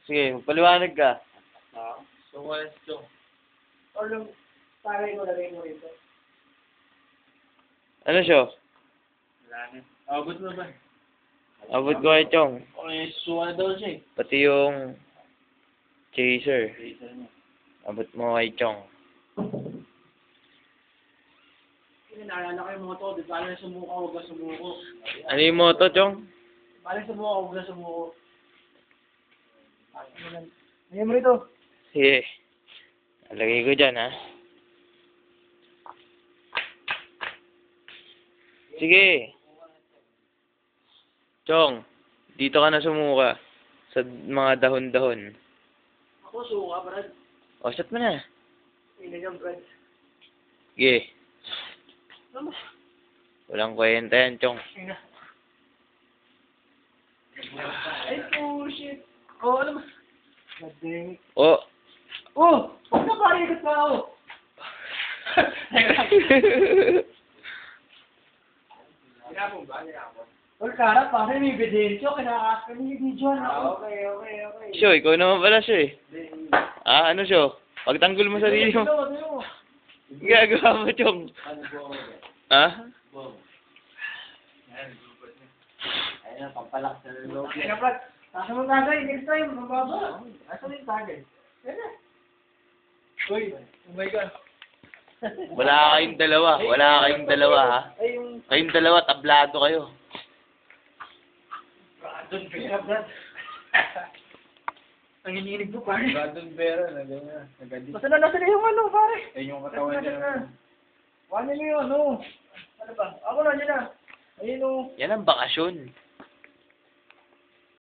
Sige, magpaliwanag ka. So, what's Chong? Or yung tagay ko, lagay mo rito. Ano siya? Wala na. Abot mo ba? Abot ko kay Chong. Okay, suwa daw siya eh. Pati yung chaser. Laser niya. Abot mo kay Chong. Kasi naalala ko yung moto, di ba lang sumuko, huwag ka sumuko. Ano yung moto, Chong? Balik sumuko, huwag ka sumuko. Lagay mo rito. Sige. Lagay ko dyan, ha? Sige. Chong, dito ka na sumuka. Sa mga dahon-dahon. Ako, suko ka, Brad. O, shot mo na. Hindi ka, Brad. Sige. Ano? Walang kwenta yan, Chong. Ina. Ay, shit. Oh, ano ba? God dang it. O. Oh! Huwag na pare, ikot pa ako. Ginapon ba? Ginapon? Well, Kara, pare, may ebidensyo. Kinakakas ka ni video na. Okay. Siyo, ikaw naman pala siya eh. Ah, ano siyo? Pagtanggol mo sarili mo. Gagawa mo, Chong. Ano po ako? Ha? Wow. Ayan, lupot niya. Ayan na, pampalak sa loob Ay, niya. Brad. Tasa mo tagay, next time, mababa. Asa yung tagay? Yan na. Uy, oh my God. Wala kayong dalawa. Wala kayong dalawa, ha? Ay, yung... Kayong dalawa, tablado kayo. Brandon Vera, Brad. Ang iniinig mo, pare. Brandon Vera, nag-addict. Basta na yung ano, pare. Ayun yung katawan niya. Wala niyo yung ano. Ano ba? Ako na, yun na. Ayun o. Yan ang bakasyon.